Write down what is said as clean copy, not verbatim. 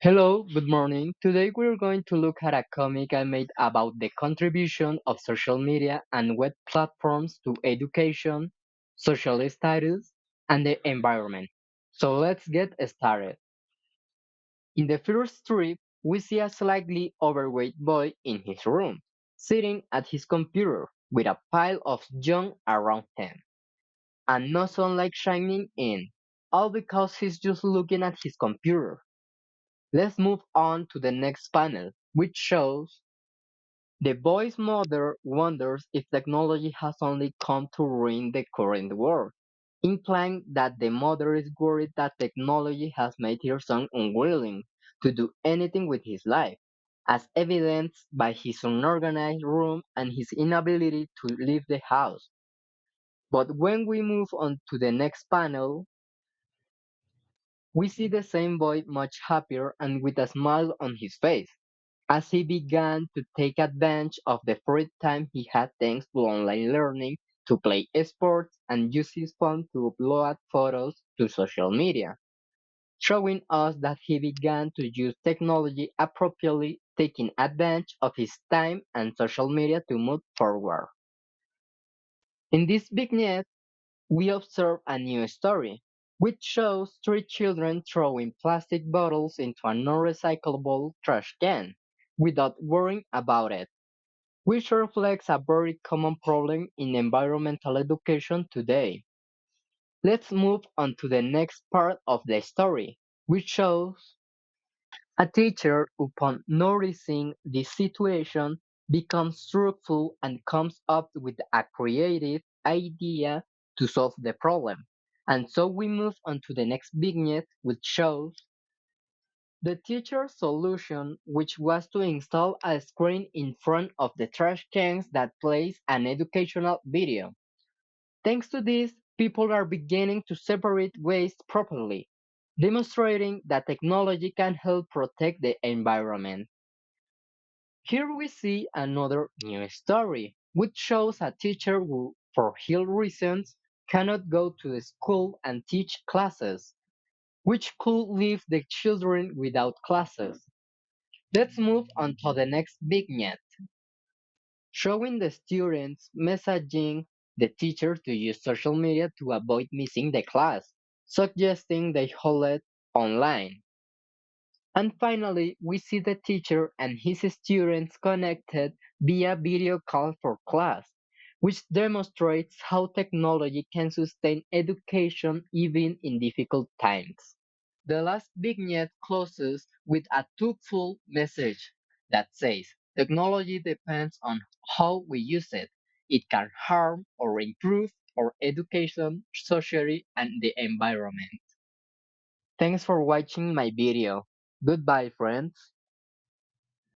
Hello, good morning. Today we're going to look at a comic I made about the contribution of social media and web platforms to education, social status, and the environment. So let's get started. In the first strip, we see a slightly overweight boy in his room, sitting at his computer with a pile of junk around him, and no sunlight shining in, all because he's just looking at his computer. Let's move on to the next panel, which shows the boy's mother wonders if technology has only come to ruin the current world, implying that the mother is worried that technology has made her son unwilling to do anything with his life, as evidenced by his unorganized room and his inability to leave the house. But when we move on to the next panel, we see the same boy much happier and with a smile on his face, as he began to take advantage of the free time he had thanks to online learning to play sports and use his phone to upload photos to social media, showing us that he began to use technology appropriately, taking advantage of his time and social media to move forward. In this vignette, we observe a new story, which shows three children throwing plastic bottles into a non-recyclable trash can without worrying about it, which reflects a very common problem in environmental education today. Let's move on to the next part of the story, which shows a teacher, upon noticing this situation, becomes truthful and comes up with a creative idea to solve the problem. And so we move on to the next vignette, which shows the teacher's solution, which was to install a screen in front of the trash cans that plays an educational video. Thanks to this, people are beginning to separate waste properly, demonstrating that technology can help protect the environment. Here we see another new story, which shows a teacher who, for health reasons, cannot go to the school and teach classes, which could leave the children without classes. Let's move on to the next vignette, showing the students messaging the teacher to use social media to avoid missing the class, suggesting they hold it online. And finally, we see the teacher and his students connected via video call for class, which demonstrates how technology can sustain education even in difficult times. The last vignette closes with a thoughtful message that says technology depends on how we use it. It can harm or improve our education, society, and the environment. Thanks for watching my video. Goodbye, friends.